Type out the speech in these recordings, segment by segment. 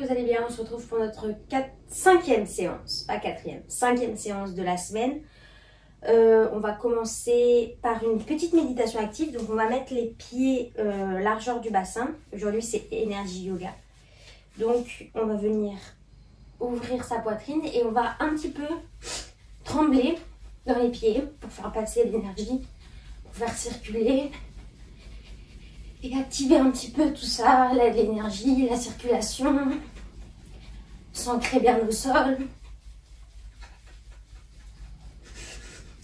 que vous allez bien. On se retrouve pour notre cinquième séance, pas quatrième, cinquième séance de la semaine. On va commencer par une petite méditation active. Donc on va mettre les pieds largeur du bassin. Aujourd'hui c'est énergie yoga. Donc on va venir ouvrir sa poitrine et on va un petit peu trembler dans les pieds pour faire passer l'énergie, pour faire circuler et activer un petit peu tout ça, l'énergie, la circulation, s'ancrer bien au sol.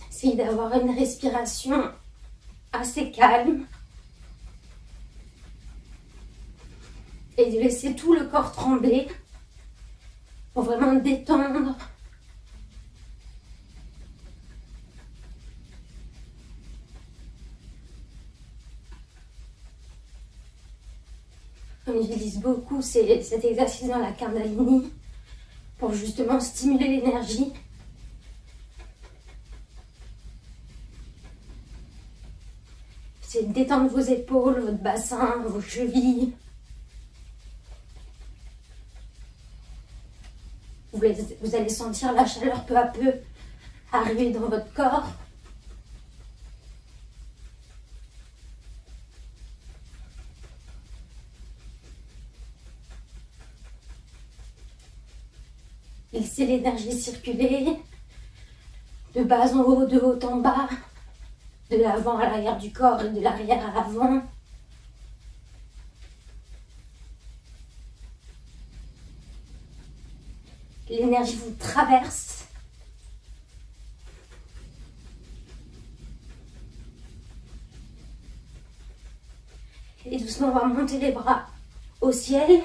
Essayez d'avoir une respiration assez calme et de laisser tout le corps trembler pour vraiment détendre. On utilise beaucoup cet exercice dans la Kundalini pour justement stimuler l'énergie. C'est détendre vos épaules, votre bassin, vos chevilles. Vous allez sentir la chaleur peu à peu arriver dans votre corps. Laissez l'énergie circuler de bas en haut, de haut en bas, de l'avant à l'arrière du corps et de l'arrière à l'avant. L'énergie vous traverse. Et doucement, on va monter les bras au ciel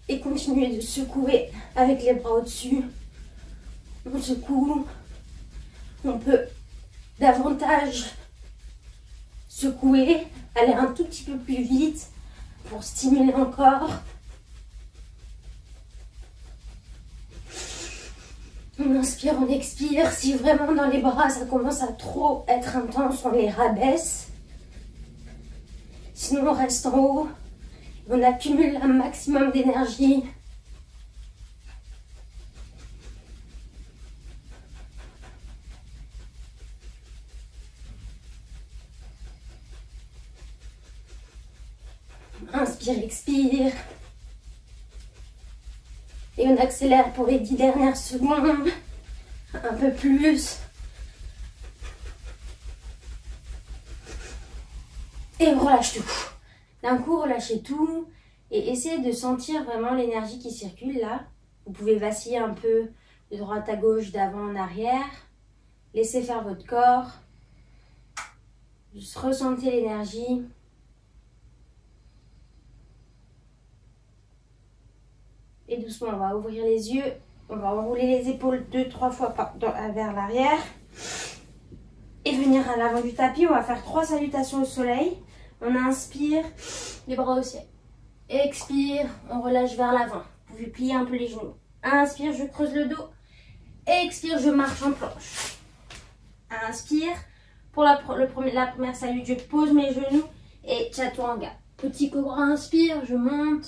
et continuer de secouer avec les bras au-dessus. On secoue. On peut davantage secouer, aller un tout petit peu plus vite pour stimuler encore. On inspire, on expire. Si vraiment dans les bras ça commence à trop être intense, on les rabaisse. Sinon on reste en haut. On accumule un maximum d'énergie. Inspire, expire. Et on accélère pour les 10 dernières secondes. Un peu plus. Et on relâche tout. D'un coup, relâchez tout. Et essayez de sentir vraiment l'énergie qui circule là. Vous pouvez vaciller un peu de droite à gauche, d'avant en arrière. Laissez faire votre corps. Juste ressentez l'énergie. Et doucement, on va ouvrir les yeux. On va enrouler les épaules 2-3 fois vers l'arrière. Et venir à l'avant du tapis. On va faire 3 salutations au soleil. On inspire, les bras au ciel. Expire, on relâche vers l'avant. Vous pouvez plier un peu les genoux. Inspire, je creuse le dos. Expire, je marche en planche. Inspire. Pour la première salute, je pose mes genoux. Et chaturanga. Petit cobra, inspire, je monte.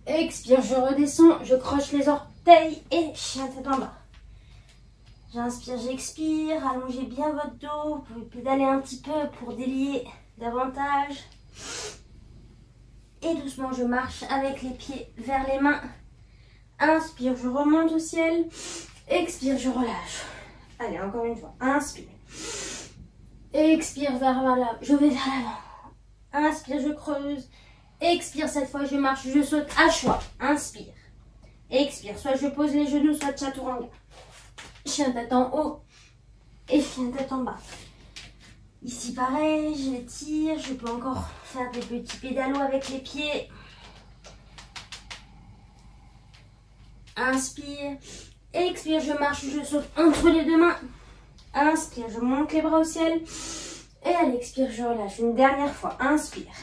Expire, je redescends, je croche les orteils et chien tête en bas. J'inspire, j'expire, allongez bien votre dos. Vous pouvez pédaler un petit peu pour délier davantage. Et doucement, je marche avec les pieds vers les mains. Inspire, je remonte au ciel. Expire, je relâche. Allez, encore une fois. Inspire. Expire, je vais vers l'avant. Inspire, je creuse. Expire, cette fois je marche, je saute à choix. Inspire. Expire, soit je pose les genoux, soit chaturanga. Chien tête en haut et chien tête en bas. Ici pareil, j'étire, je peux encore faire des petits pédalos avec les pieds. Inspire. Expire, je marche, je saute entre les deux mains. Inspire, je monte les bras au ciel. Et à l'expire, je relâche une dernière fois. Inspire.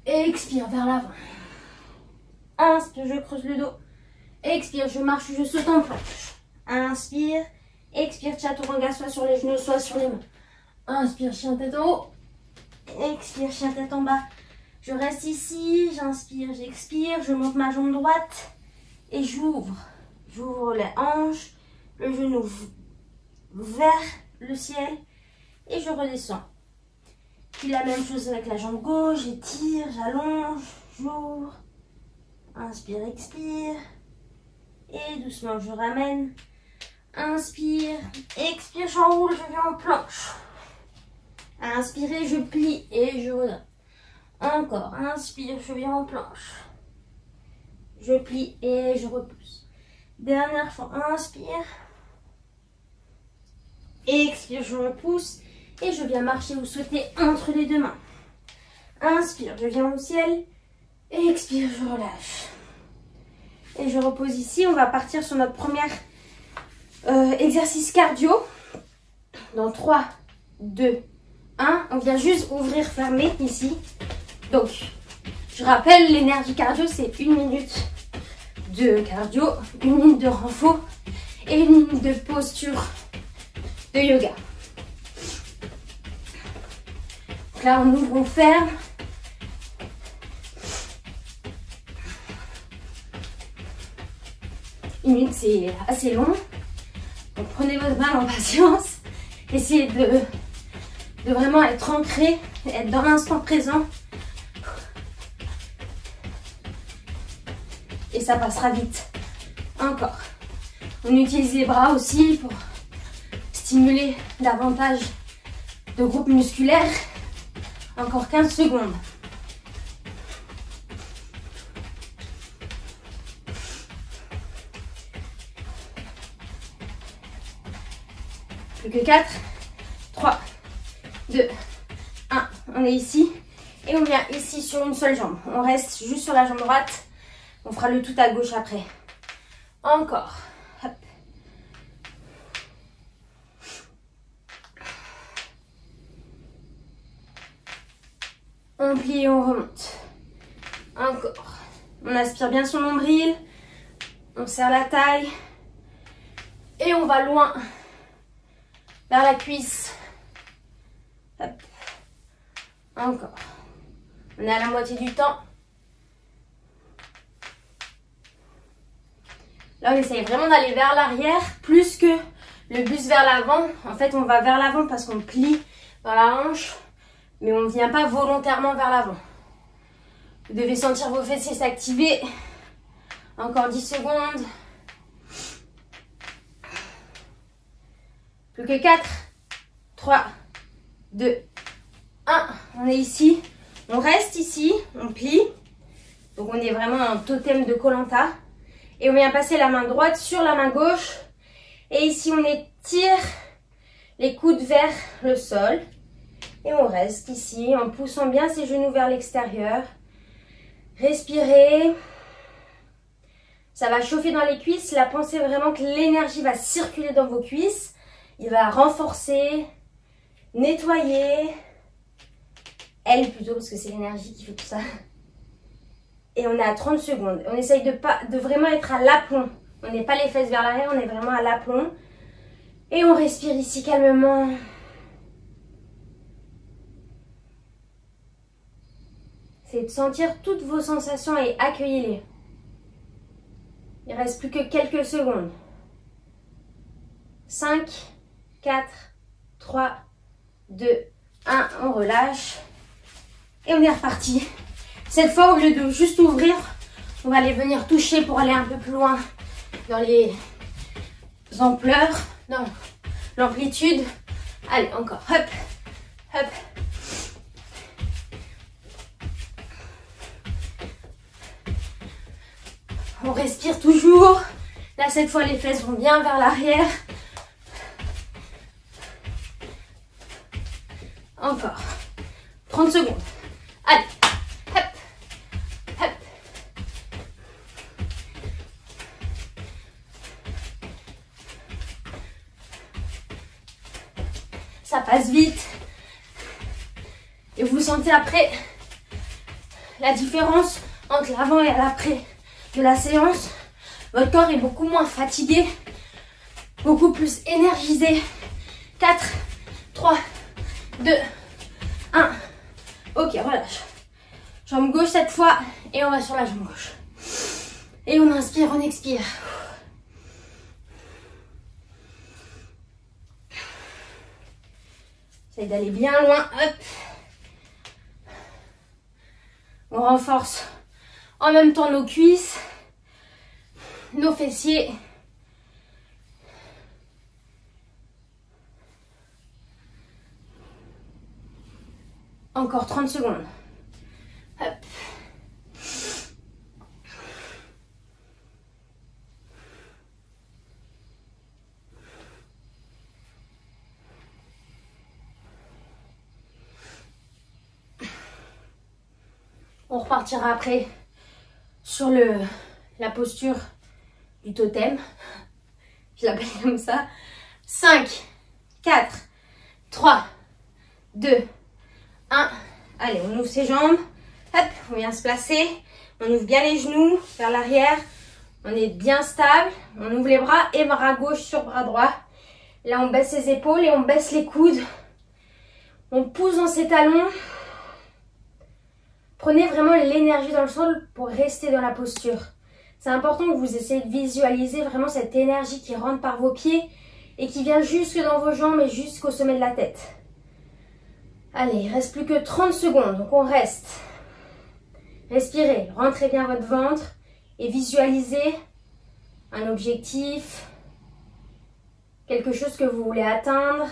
Expire vers l'avant. Inspire, je creuse le dos. Expire, je marche, je saute en planche. Inspire. Expire, chaturanga, soit sur les genoux, soit sur les mains. Inspire, chien tête en haut. Expire, chien tête en bas. Je reste ici, j'inspire, j'expire, je monte ma jambe droite et j'ouvre. J'ouvre les hanches, le genou vers le ciel et je redescends. Puis la même chose avec la jambe gauche, j'étire, j'allonge, j'ouvre. Inspire, expire. Et doucement je ramène. Inspire, expire, j'enroule, je viens en planche. Inspirez, je plie et je redonne. Encore, inspire, je viens en planche. Je plie et je repousse. Dernière fois, inspire. Expire, je repousse. Et je viens marcher ou sauter entre les deux mains. Inspire, je viens au ciel. Expire, je relâche. Et je repose ici. On va partir sur notre premier exercice cardio. Dans 3, 2, 1. On vient juste ouvrir, fermer ici. Donc, je rappelle, l'énergie cardio, c'est 1 minute de cardio, 1 minute de renfort et 1 minute de posture de yoga. Donc là, on ouvre, on ferme. Une minute, c'est assez long. Donc, prenez votre mal en patience. Essayez de vraiment être ancré, être dans l'instant présent. Et ça passera vite. Encore. On utilise les bras aussi pour stimuler davantage de groupes musculaires. Encore 15 secondes. Plus que 4, 3, 2, 1. On est ici. Et on vient ici sur une seule jambe. On reste juste sur la jambe droite. On fera le tout à gauche après. Encore. Hop. On plie et on remonte. Encore. On aspire bien son nombril. On serre la taille. Et on va loin. Vers la cuisse. Hop. Encore. On est à la moitié du temps. Là, on essaye vraiment d'aller vers l'arrière plus que le bus vers l'avant. En fait, on va vers l'avant parce qu'on plie dans la hanche, mais on ne vient pas volontairement vers l'avant. Vous devez sentir vos fessiers s'activer. Encore 10 secondes. Plus que 4, 3, 2, 1. On est ici. On reste ici. On plie. Donc, on est vraiment en totem de Koh-Lanta. Et on vient passer la main droite sur la main gauche. Et ici, on étire les coudes vers le sol. Et on reste ici en poussant bien ses genoux vers l'extérieur. Respirez. Ça va chauffer dans les cuisses. Là, pensez vraiment que l'énergie va circuler dans vos cuisses. Il va renforcer, nettoyer. Elle plutôt, parce que c'est l'énergie qui fait tout ça. Et on est à 30 secondes. On essaye de vraiment être à l'aplomb. On n'est pas les fesses vers l'arrière, on est vraiment à l'aplomb. Et on respire ici calmement. C'est de sentir toutes vos sensations et accueillez-les. Il ne reste plus que quelques secondes. 5, 4, 3, 2, 1. On relâche. Et on est reparti. Cette fois, au lieu de juste ouvrir, on va aller venir toucher pour aller un peu plus loin dans les ampleurs, dans l'amplitude. Allez, encore. Hop, hop. On respire toujours. Là, cette fois, les fesses vont bien vers l'arrière. Encore. 30 secondes. Allez. Hop. Hop. Ça passe vite. Et vous sentez après la différence entre l'avant et l'après de la séance. Votre corps est beaucoup moins fatigué, beaucoup plus énergisé. 4, 3, 2, 1. Ok, relâche. Jambe gauche cette fois et on va sur la jambe gauche. Et on inspire, on expire. J'essaie d'aller bien loin. Hop. On renforce en même temps nos cuisses, nos fessiers. Encore 30 secondes. Hop. On repartira après sur la posture du totem. Je l'appelle comme ça. 5, 4, 3, 2, 1. Allez, on ouvre ses jambes. Hop, on vient se placer. On ouvre bien les genoux vers l'arrière. On est bien stable. On ouvre les bras et bras gauche sur bras droit. Là, on baisse les épaules et on baisse les coudes. On pousse dans ses talons. Prenez vraiment l'énergie dans le sol pour rester dans la posture. C'est important que vous essayez de visualiser vraiment cette énergie qui rentre par vos pieds et qui vient jusque dans vos jambes et jusqu'au sommet de la tête. Allez, il ne reste plus que 30 secondes, donc on reste. Respirez, rentrez bien votre ventre et visualisez un objectif, quelque chose que vous voulez atteindre.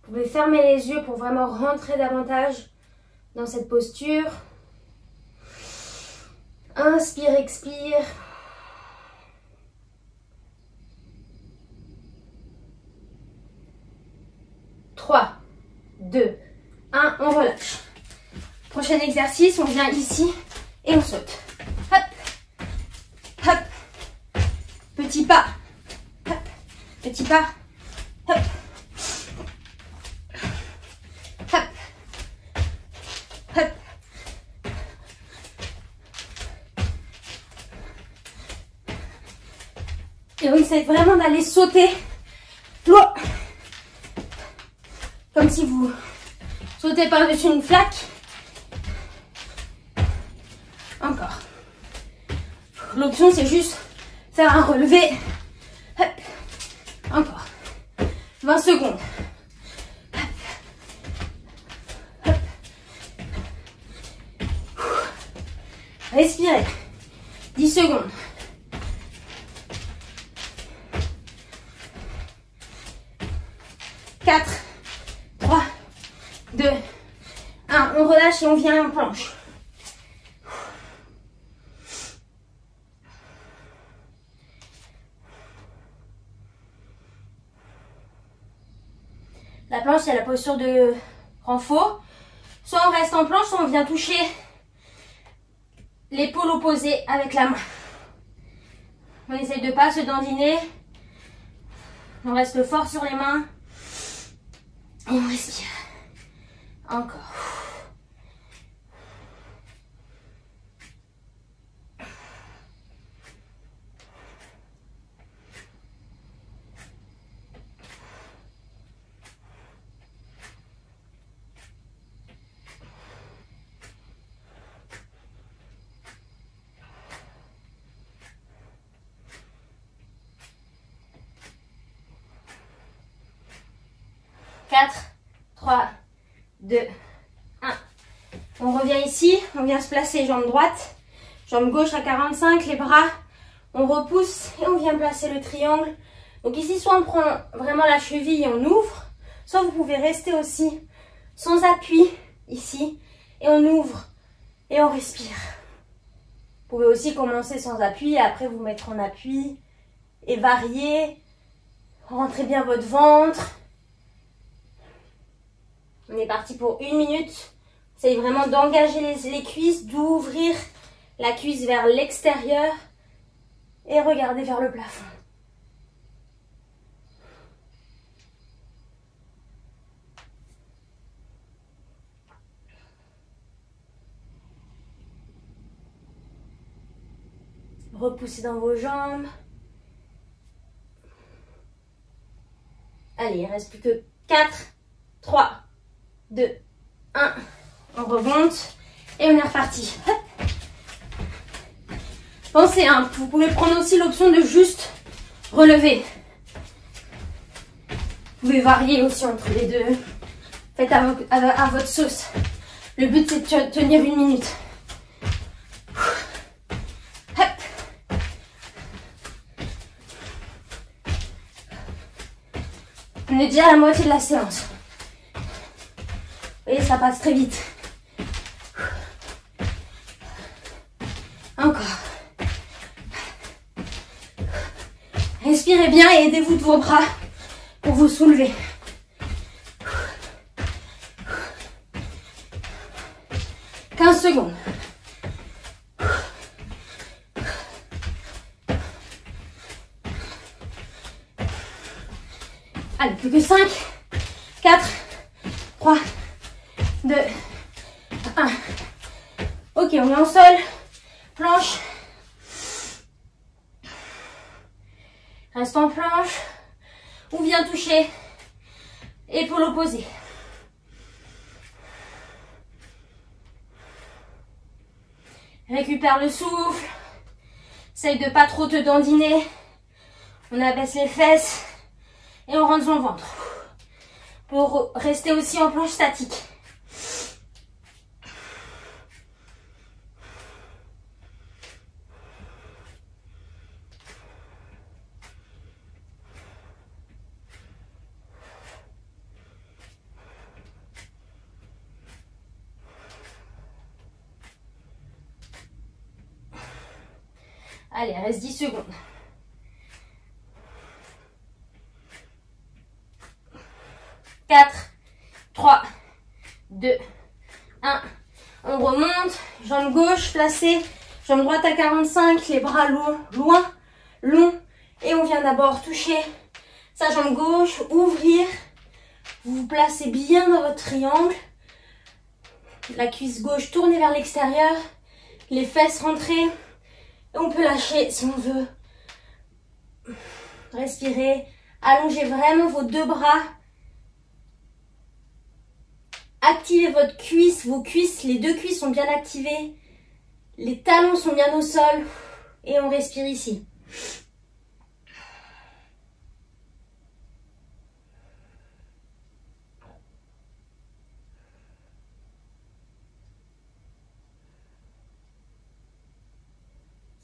Vous pouvez fermer les yeux pour vraiment rentrer davantage dans cette posture. Inspire, expire. Trois, 2, 1, on relâche. Prochain exercice, on vient ici et on saute. Hop, hop, petit pas, hop, petit pas, hop, hop, hop. Et on essaie vraiment d'aller sauter loin. Comme si vous sautez par-dessus une flaque. Encore. L'option, c'est juste faire un relevé. Hop. Encore. 20 secondes. Hop. Hop. Respirez. 10 secondes. 4, 3, 2, 1. On relâche et on vient en planche. La planche, c'est la posture de renfort. Soit on reste en planche, soit on vient toucher l'épaule opposée avec la main. On essaye de ne pas se dandiner. On reste fort sur les mains. Et on respire. Encore. Quatre, 3, 2, 1. On revient ici, on vient se placer jambe droite, jambe gauche à 45, les bras, on repousse et on vient placer le triangle. Donc ici, soit on prend vraiment la cheville et on ouvre, soit vous pouvez rester aussi sans appui ici et on ouvre et on respire. Vous pouvez aussi commencer sans appui et après vous mettre en appui et varier, rentrez bien votre ventre. On est parti pour 1 minute. Essayez vraiment d'engager les cuisses, d'ouvrir la cuisse vers l'extérieur et regardez vers le plafond. Repoussez dans vos jambes. Allez, il ne reste plus que 4, 3, 2, 1. On remonte. Et on est reparti. Hop. Pensez, hein, vous pouvez prendre aussi l'option de juste relever. Vous pouvez varier aussi entre les deux. Faites à votre sauce. Le but, c'est de tenir 1 minute. Hop. On est déjà à la moitié de la séance. Vous voyez, ça passe très vite. Encore. Respirez bien et aidez-vous de vos bras pour vous soulever. « 15 secondes. Allez, plus que 5, 4, 3, 2, 1. Ok, on est en sol, planche. Reste en planche. Ou vient toucher épaule opposée. Récupère le souffle. Essaye de pas trop te dandiner. On abaisse les fesses et on rentre son ventre. Pour rester aussi en planche statique. Allez, reste 10 secondes. 4, 3, 2, 1. On remonte, jambe gauche placée, jambe droite à 45, les bras loin, longs. Et on vient d'abord toucher sa jambe gauche, ouvrir. Vous vous placez bien dans votre triangle. La cuisse gauche tournée vers l'extérieur, les fesses rentrées. Et on peut lâcher si on veut. Respirez. Allongez vraiment vos deux bras. Activez votre cuisse. Vos cuisses, les deux cuisses sont bien activées. Les talons sont bien au sol. Et on respire ici.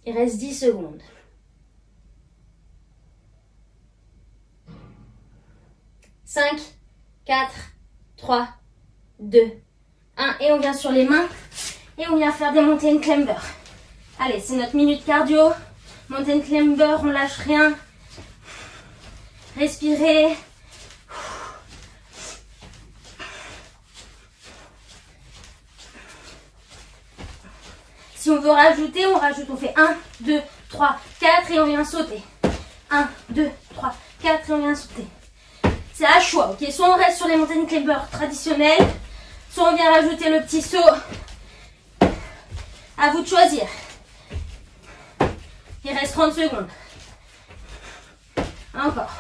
Il reste 10 secondes. 5, 4, 3, 2, 1. Et on vient sur les mains. Et on vient faire des mountain climbers. Allez, c'est notre minute cardio. Mountain climber, on lâche rien. Respirez. Si on veut rajouter, on rajoute. On fait 1, 2, 3, 4 et on vient sauter. 1, 2, 3, 4 et on vient sauter. C'est à choix, ok? Soit on reste sur les mountain climbers traditionnels, soit on vient rajouter le petit saut. À vous de choisir. Il reste 30 secondes. Encore.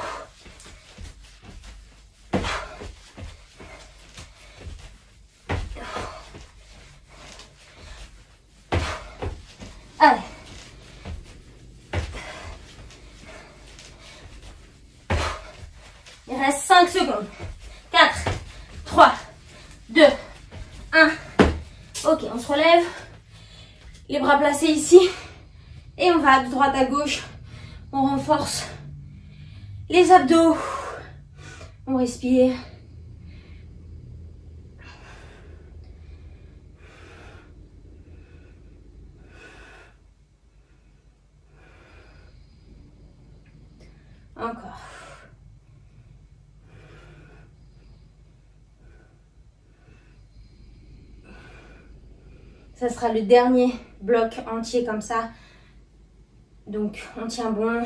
Allez. Il reste 5 secondes. 4, 3, 2, 1. Ok, on se relève. Les bras placés ici. Et on va de droite à gauche. On renforce les abdos. On respire. Encore. Ça sera le dernier bloc entier comme ça. Donc, on tient bon.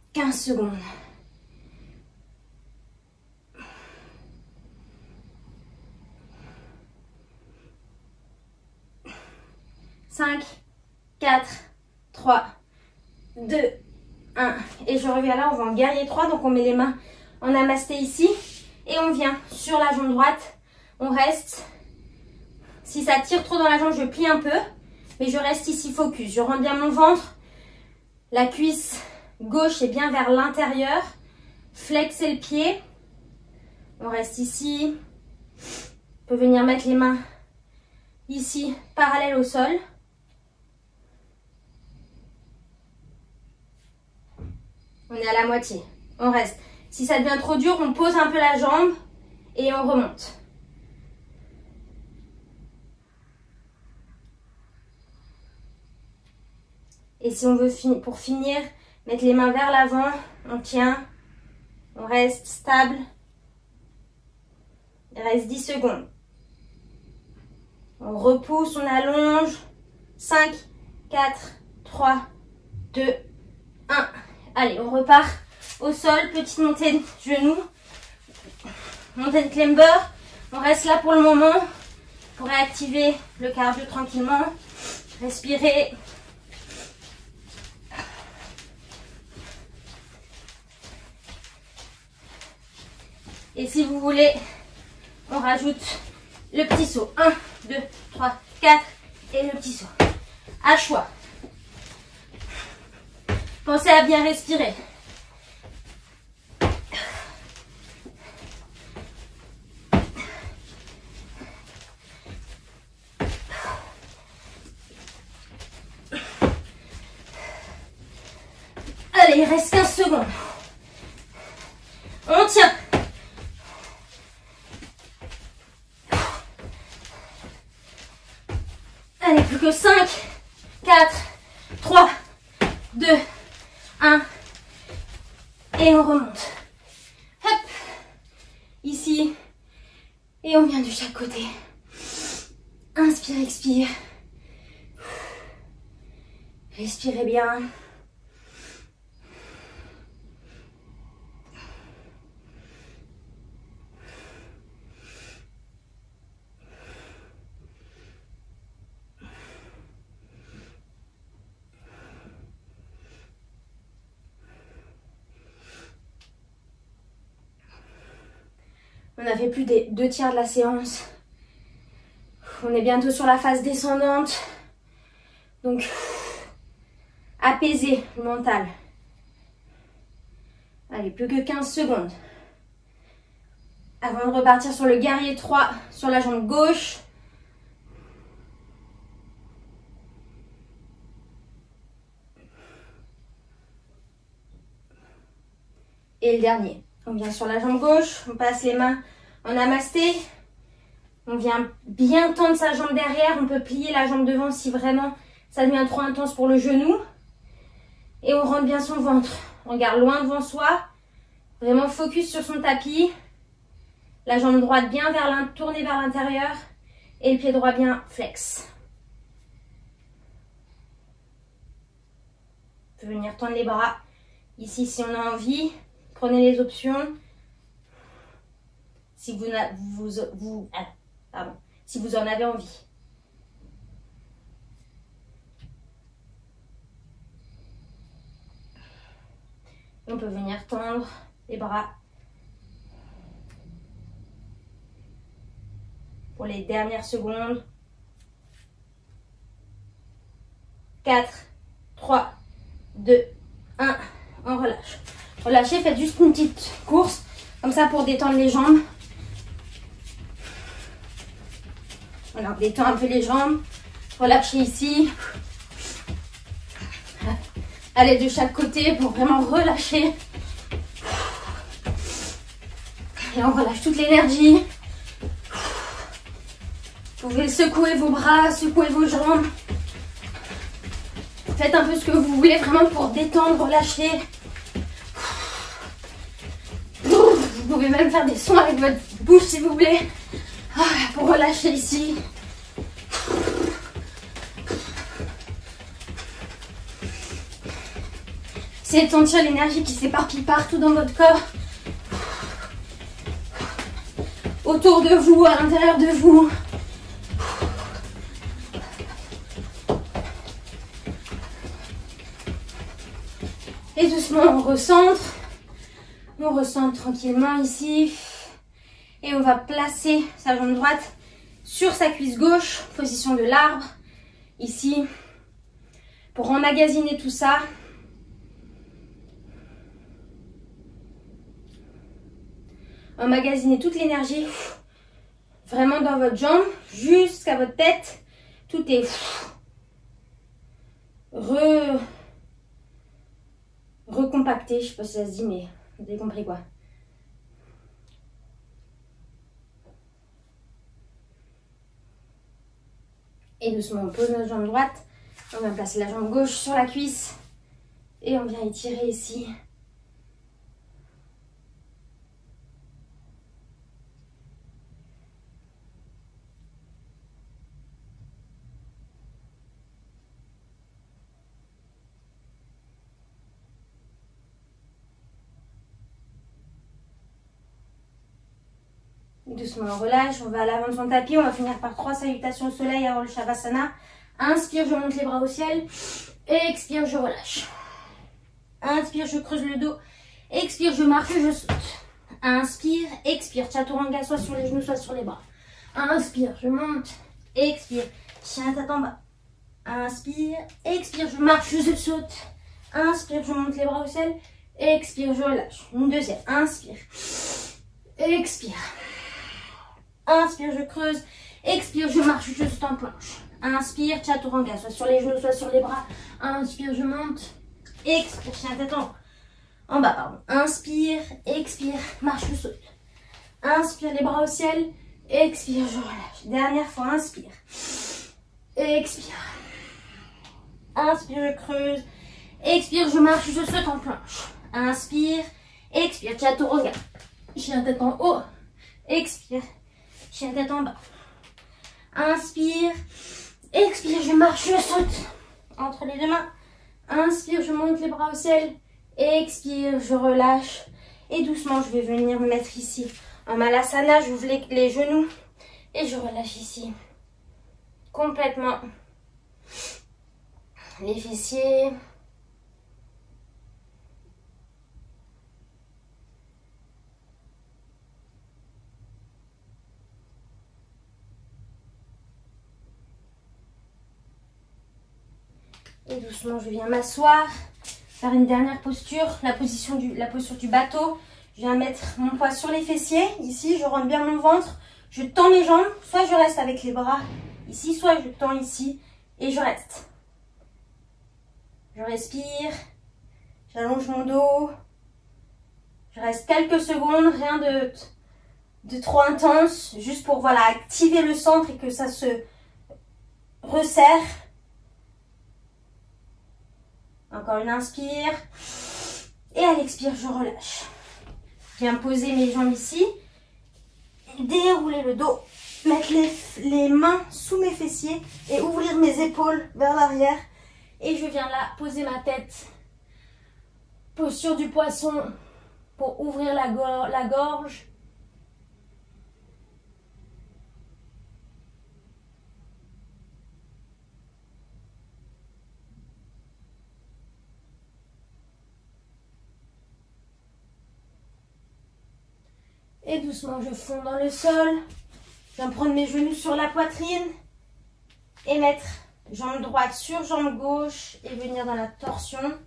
« 15 secondes. 5, 4, 3, 2, 1. Et je reviens là, on va en guerrier 3. Donc on met les mains en namasté ici. Et on vient sur la jambe droite. On reste. Si ça tire trop dans la jambe, je plie un peu. Mais je reste ici focus. Je rentre bien mon ventre. La cuisse gauche est bien vers l'intérieur. Flexez le pied. On reste ici. On peut venir mettre les mains ici, parallèles au sol. On est à la moitié. On reste. Si ça devient trop dur, on pose un peu la jambe et on remonte. Et si on veut, pour finir, mettre les mains vers l'avant, on tient, on reste stable. Il reste 10 secondes. On repousse, on allonge. 5, 4, 3, 2, 1. Allez, on repart au sol. Petite montée de genoux. Montée de climber. On reste là pour le moment. Pour réactiver le cardio tranquillement. Respirez. Et si vous voulez, on rajoute le petit saut. 1, 2, 3, 4 et le petit saut. À choix. Pensez à bien respirer. Allez, il reste 15 secondes. On tient. Allez, plus que 5, 4, 3, 2, 1. Et on remonte. Hop. Ici. Et on vient de chaque côté. Inspire, expire. Respirez bien. On a fait plus des 2 tiers de la séance. On est bientôt sur la phase descendante. Donc, apaiser le mental. Allez, plus que 15 secondes. Avant de repartir sur le guerrier 3, sur la jambe gauche. Et le dernier. On vient sur la jambe gauche, on passe les mains en namasté. On vient bien tendre sa jambe derrière. On peut plier la jambe devant si vraiment ça devient trop intense pour le genou. Et on rentre bien son ventre. On regarde loin devant soi. Vraiment focus sur son tapis. La jambe droite bien tournée vers l'intérieur. Et le pied droit bien flex. On peut venir tendre les bras. Ici si on a envie. Prenez les options. Si vous en avez envie. On peut venir tendre les bras pour les dernières secondes. 4, 3, 2, 1. On relâche. Relâchez, faites juste une petite course, comme ça pour détendre les jambes. Voilà, on détend un peu les jambes. Relâchez ici. Allez de chaque côté pour vraiment relâcher. Et on relâche toute l'énergie. Vous pouvez secouer vos bras, secouer vos jambes. Faites un peu ce que vous voulez vraiment pour détendre, relâcher. Vous pouvez même faire des sons avec votre bouche si vous voulez. Pour relâcher ici. Essayez de sentir l'énergie qui s'éparpille partout dans votre corps. Autour de vous, à l'intérieur de vous. Et doucement, on recentre. On recentre tranquillement ici. Et on va placer sa jambe droite sur sa cuisse gauche, position de l'arbre, ici, pour emmagasiner tout ça. Emmagasiner toute l'énergie vraiment dans votre jambe, jusqu'à votre tête. Tout est recompacté, je sais pas si ça se dit, mais vous avez compris quoi. Et doucement, on pose notre jambe droite. On va placer la jambe gauche sur la cuisse. Et on vient étirer ici. Doucement, on relâche, on va à l'avant de son tapis, on va finir par 3 salutations au soleil avant le Shavasana. Inspire, je monte les bras au ciel. Expire, je relâche. Inspire, je creuse le dos. Expire, je marche, je saute. Inspire, expire, Chaturanga, soit sur les genoux, soit sur les bras. Inspire, je monte. Expire, chien tête en bas. Inspire, expire, je marche, je saute. Inspire, je monte les bras au ciel. Expire, je relâche. Une deuxième, inspire. Expire. Inspire, je creuse. Expire, je marche, je saute en planche. Inspire, Chaturanga, soit sur les genoux, soit sur les bras. Inspire, je monte. Expire, chien tête en bas, pardon. Inspire, expire, marche, je saute. Inspire, les bras au ciel. Expire, je relâche. Dernière fois, inspire. Expire. Inspire, je creuse. Expire, je marche, je saute en planche. Inspire, expire, Chaturanga. Chien tête en haut. Expire. Chien tête en bas. Inspire. Expire, je marche, je saute. Entre les deux mains. Inspire, je monte les bras au ciel. Expire, je relâche. Et doucement, je vais venir me mettre ici. En Malasana, j'ouvre les genoux. Et je relâche ici. Complètement. Les fessiers. Et doucement, je viens m'asseoir, faire une dernière posture, la posture du bateau. Je viens mettre mon poids sur les fessiers. Ici, je rentre bien mon ventre. Je tends mes jambes. Soit je reste avec les bras ici, soit je tends ici et je reste. Je respire. J'allonge mon dos. Je reste quelques secondes, rien de trop intense. Juste pour voilà, activer le centre et que ça se resserre. Encore une inspire. Et à l'expire, je relâche. Je viens poser mes jambes ici. Dérouler le dos. Mettre les mains sous mes fessiers. Et ouvrir mes épaules vers l'arrière. Et je viens là poser ma tête. Posture du poisson. Pour ouvrir la gorge. Et doucement, je fonds dans le sol. Je viens prendre mes genoux sur la poitrine. Et mettre jambe droite sur jambe gauche. Et venir dans la torsion.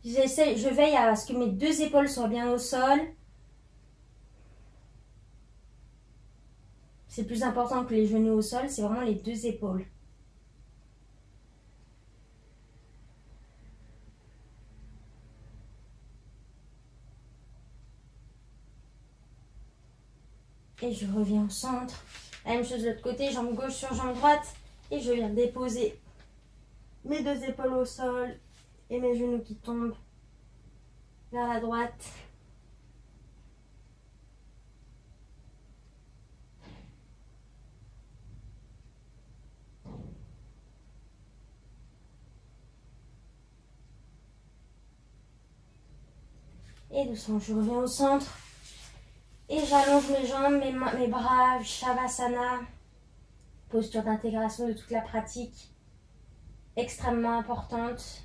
Je veille à ce que mes deux épaules soient bien au sol. C'est plus important que les genoux au sol. C'est vraiment les deux épaules. Et je reviens au centre. La même chose de l'autre côté, jambe gauche sur jambe droite. Et je viens déposer mes deux épaules au sol. Et mes genoux qui tombent vers la droite. Et doucement, je reviens au centre. Et j'allonge mes jambes, mes bras, Shavasana. Posture d'intégration de toute la pratique. Extrêmement importante.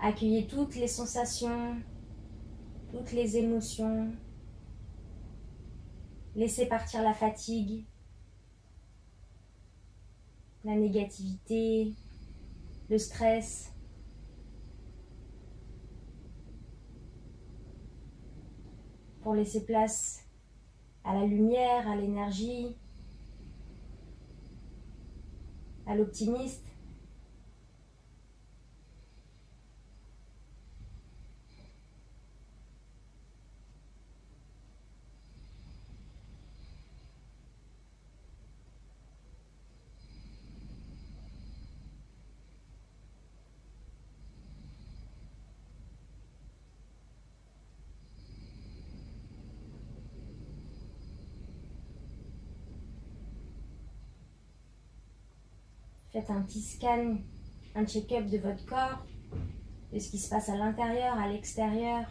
Accueillez toutes les sensations, toutes les émotions. Laissez partir la fatigue, la négativité, le stress. Pour laisser place à la lumière, à l'énergie, à l'optimiste. Faites un petit scan, un check-up de votre corps, de ce qui se passe à l'intérieur, à l'extérieur.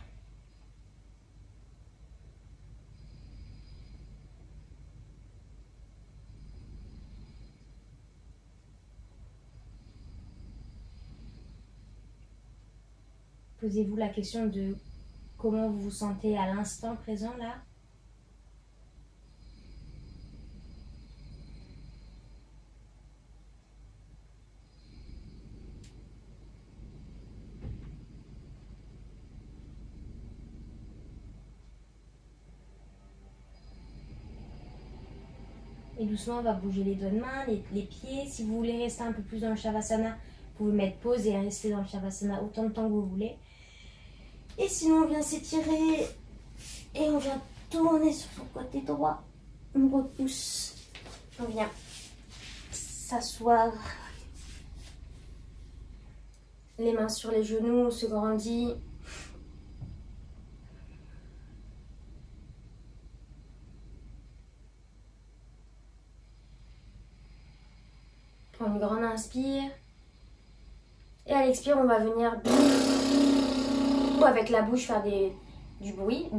Posez-vous la question de comment vous vous sentez à l'instant présent là. Et doucement, on va bouger les doigts de main, les pieds. Si vous voulez rester un peu plus dans le Shavasana, vous pouvez mettre pause et rester dans le Shavasana autant de temps que vous voulez. Et sinon, on vient s'étirer et on vient tourner sur son côté droit. On repousse. On vient s'asseoir. Les mains sur les genoux, on se grandit. Prends une grande inspire. Et à l'expire, on va venir ou avec la bouche faire du bruit.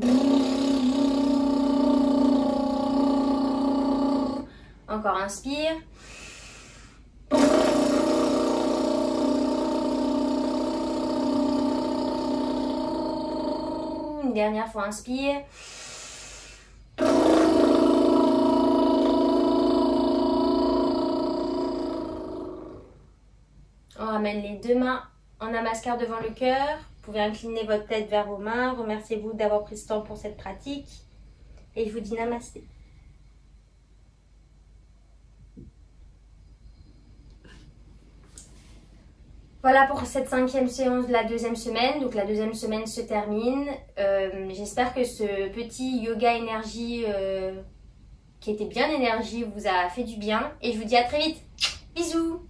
Encore inspire. Une dernière fois, inspire. On ramène les deux mains en namaskar devant le cœur. Vous pouvez incliner votre tête vers vos mains. Remerciez-vous d'avoir pris ce temps pour cette pratique. Et je vous dis namasté. Voilà pour cette 5e séance de la 2e semaine. Donc la 2e semaine se termine. J'espère que ce petit yoga énergie qui était bien énergie vous a fait du bien. Et je vous dis à très vite. Bisous.